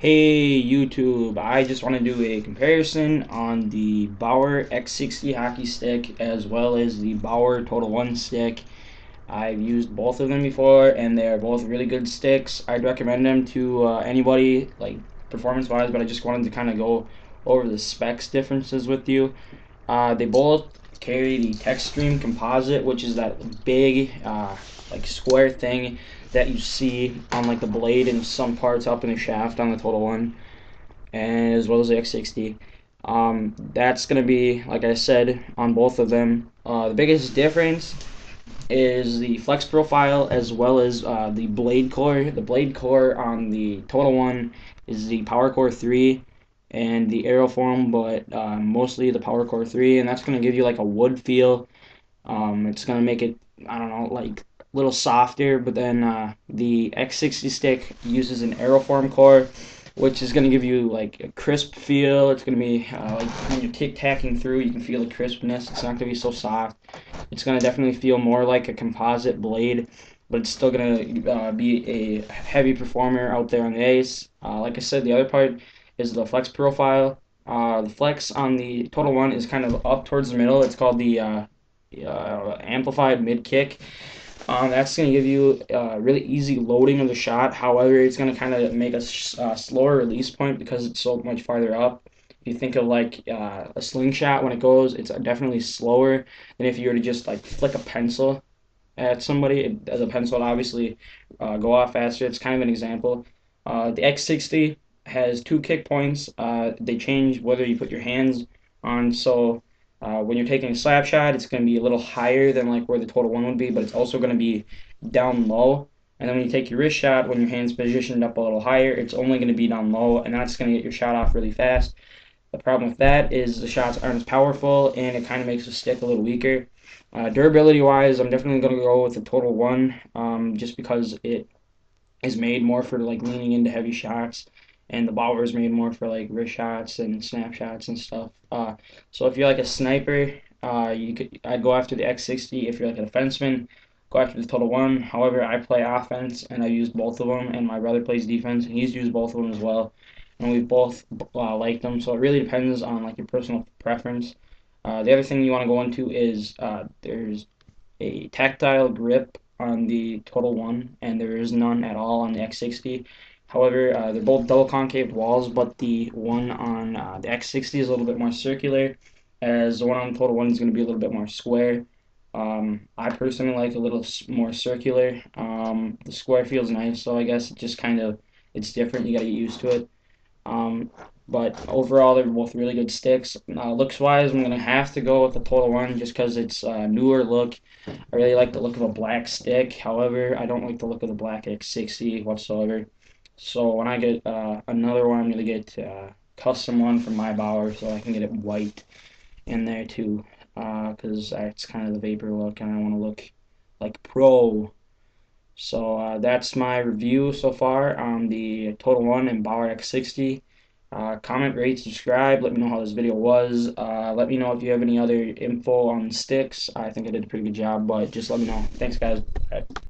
Hey YouTube, I just want to do a comparison on the Bauer x60 hockey stick as well as the Bauer TotalOne stick. I've used both of them before and they're both really good sticks. I'd recommend them to anybody, like performance wise, but I just wanted to kind of go over the specs differences with you. They both carry the Textream composite, which is that big like square thing that you see on like the blade and some parts up in the shaft on the TotalOne, and as well as the x60. That's going to be, like I said, on both of them. The biggest difference is the flex profile as well as the blade core. The blade core on the TotalOne is the Power Core 3 and the Aeroform, but mostly the Power Core 3, and that's going to give you like a wood feel. It's going to make it, I don't know, like a little softer, but then the X60 stick uses an Aeroform core, which is going to give you like a crisp feel. It's going to be like when you're tic-tacking through, you can feel the crispness. It's not going to be so soft. It's going to definitely feel more like a composite blade, but it's still going to be a heavy performer out there on the ice. Like I said, the other part is the flex profile. The flex on the TotalOne is kind of up towards the middle. It's called the amplified mid kick. That's going to give you really easy loading of the shot. However, it's going to kind of make a slower release point because it's so much farther up. If you think of like a slingshot, when it goes, it's definitely slower than if you were to just like flick a pencil at somebody. The pencil would obviously go off faster. It's kind of an example. The X60 has two kick points. They change whether you put your hands on. So when you're taking a slap shot, it's going to be a little higher than like where the TotalOne would be, but it's also going to be down low. And then when you take your wrist shot, when your hand's positioned up a little higher, it's only going to be down low, and that's going to get your shot off really fast. The problem with that is the shots aren't as powerful, and it kind of makes the stick a little weaker. Durability wise, I'm definitely going to go with the TotalOne, just because it is made more for like leaning into heavy shots, and the Bauer is made more for like wrist shots and snapshots and stuff. So if you're like a sniper, I'd go after the X60. If you're like a defenseman, go after the TotalOne. However, I play offense and I used both of them, and my brother plays defense and he's used both of them as well, and we both like them. So it really depends on like your personal preference. The other thing you want to go into is there's a tactile grip on the TotalOne, and there is none at all on the X60. However, they're both double concave walls, but the one on the X60 is a little bit more circular, as the one on the TotalOne is going to be a little bit more square. I personally like a little more circular. The square feels nice, so I guess it just kind of it's different. You got to get used to it. Um, but overall, they're both really good sticks. Looks wise, I'm gonna have to go with the TotalOne just because it's a newer look. I really like the look of a black stick. However, I don't like the look of the black X60 whatsoever. So when I get another one, I'm gonna get custom one from my Bauer so I can get it white in there too, because it's kind of the vapor look, and I want to look like pro. So that's my review so far on the TotalOne and Bauer X60. Comment, rate, subscribe. Let me know how this video was. Let me know if you have any other info on sticks. I think I did a pretty good job, but just let me know. Thanks, guys. Bye.